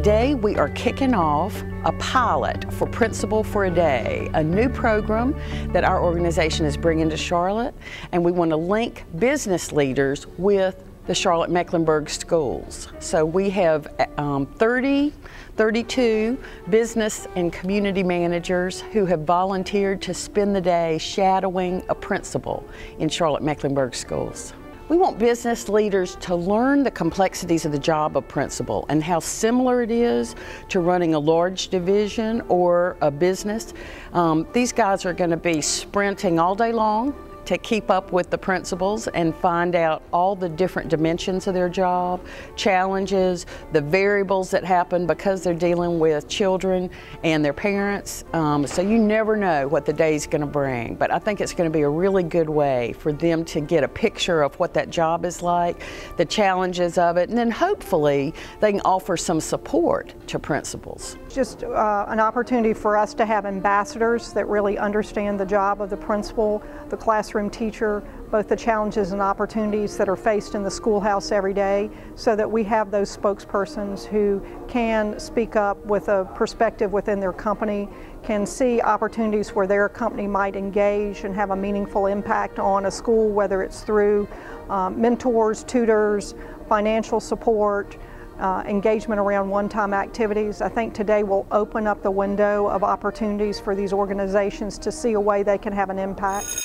Today we are kicking off a pilot for Principal for a Day, a new program that our organization is bringing to Charlotte, and we want to link business leaders with the Charlotte-Mecklenburg schools. So we have 32 business and community managers who have volunteered to spend the day shadowing a principal in Charlotte-Mecklenburg schools. We want business leaders to learn the complexities of the job of principal and how similar it is to running a large division or a business. These guys are going to be sprinting all day long to keep up with the principals and find out all the different dimensions of their job, challenges, the variables that happen because they're dealing with children and their parents. So you never know what the day's going to bring, but I think it's going to be a really good way for them to get a picture of what that job is like, the challenges of it, and then hopefully they can offer some support to principals. Just an opportunity for us to have ambassadors that really understand the job of the principal, the classroom teacher, both the challenges and opportunities that are faced in the schoolhouse every day, so that we have those spokespersons who can speak up with a perspective within their company, can see opportunities where their company might engage and have a meaningful impact on a school, whether it's through mentors, tutors, financial support, engagement around one-time activities. I think today will open up the window of opportunities for these organizations to see a way they can have an impact.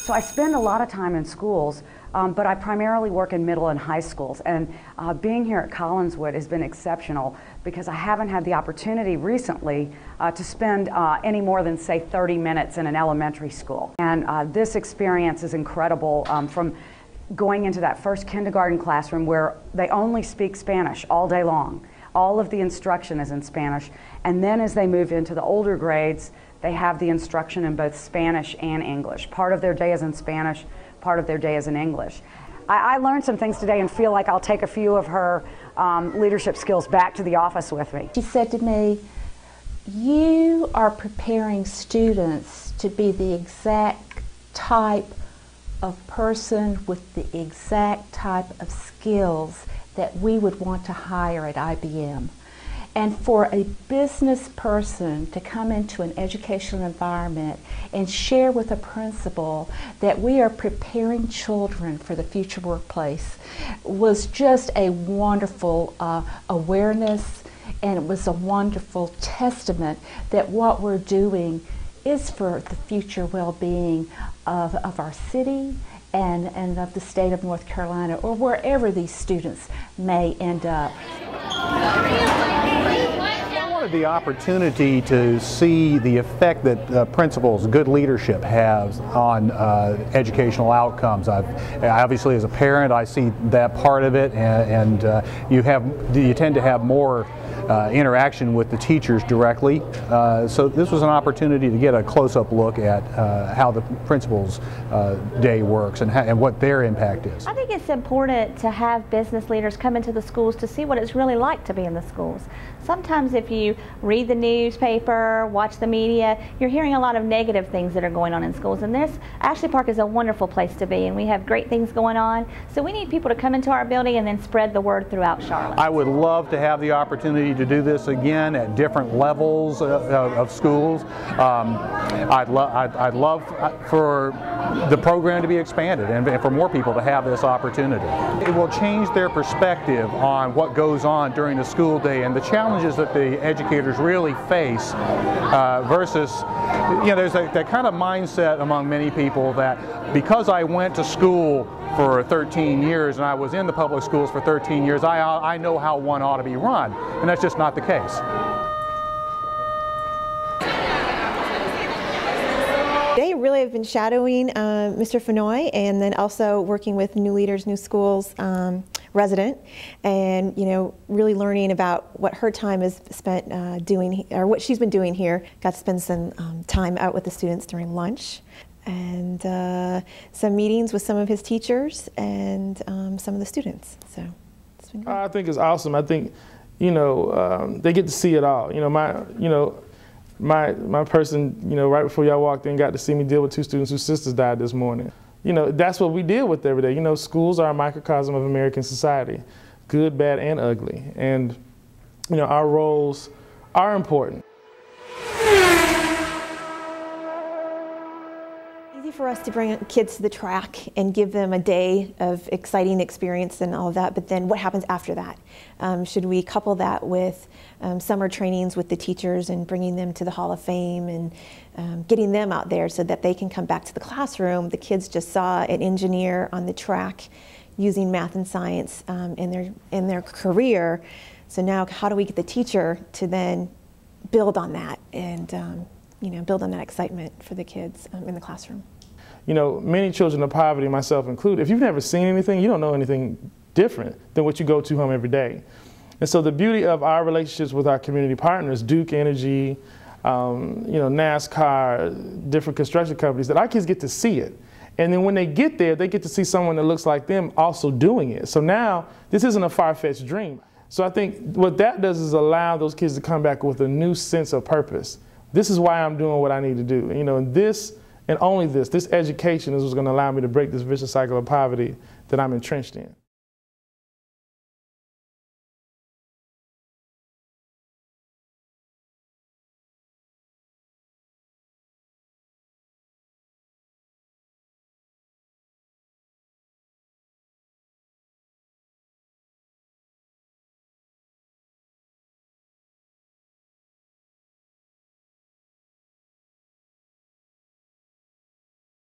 So I spend a lot of time in schools, but I primarily work in middle and high schools, and being here at Collinswood has been exceptional because I haven't had the opportunity recently to spend any more than, say, 30 minutes in an elementary school. And this experience is incredible, from going into that first kindergarten classroom where they only speak Spanish all day long. All of the instruction is in Spanish, and then as they move into the older grades, they have the instruction in both Spanish and English. Part of their day is in Spanish, part of their day is in English. I learned some things today and feel like I'll take a few of her leadership skills back to the office with me. She said to me, "You are preparing students to be the exact type of person with the exact type of skills that we would want to hire at IBM." And for a business person to come into an educational environment and share with a principal that we are preparing children for the future workplace was just a wonderful awareness, and it was a wonderful testament that what we're doing is for the future well-being of our city and of the state of North Carolina, or wherever these students may end up. I wanted the opportunity to see the effect that principals, good leadership has on educational outcomes. Obviously, as a parent, I see that part of it, and you tend to have more interaction with the teachers directly. So this was an opportunity to get a close-up look at how the principal's day works and what their impact is. I think it's important to have business leaders come into the schools to see what it's really like to be in the schools. Sometimes if you read the newspaper, watch the media, you're hearing a lot of negative things that are going on in schools, and this Ashley Park is a wonderful place to be, and we have great things going on. So we need people to come into our building and then spread the word throughout Charlotte. I would love to have the opportunity to do this again at different levels of schools. I'd love for the program to be expanded and for more people to have this opportunity. It will change their perspective on what goes on during the school day and the challenges that the educators really face versus, there's that kind of mindset among many people that because I went to school for 13 years and I was in the public schools for 13 years, I know how one ought to be run, and that's just not the case. They really have been shadowing Mr. Fenoy, and then also working with New Leaders, New Schools resident, and really learning about what her time is spent doing, or what she's been doing here. Got to spend some time out with the students during lunch, and some meetings with some of his teachers and some of the students. So it's been great. I think it's awesome. I think they get to see it all. My person, right before y'all walked in, got to see me deal with 2 students whose sisters died this morning. That's what we deal with every day. Schools are a microcosm of American society. good, bad, and ugly. And you know, our roles are important. Easy for us to bring kids to the track and give them a day of exciting experience and all of that, but then what happens after that? Should we couple that with summer trainings with the teachers and bringing them to the Hall of Fame and getting them out there so that they can come back to the classroom? The kids just saw an engineer on the track using math and science in their career. So now how do we get the teacher to then build on that and you know, build on that excitement for the kids in the classroom? You know, many children of poverty, myself included, if you've never seen anything, you don't know anything different than what you go to home every day. And so the beauty of our relationships with our community partners, Duke Energy, you know, NASCAR, different construction companies, that our kids get to see it. And then when they get there, they get to see someone that looks like them also doing it. So now, this isn't a far-fetched dream. So I think what that does is allow those kids to come back with a new sense of purpose. This is why I'm doing what I need to do. You know, and this, and only this education is what's going to allow me to break this vicious cycle of poverty that I'm entrenched in.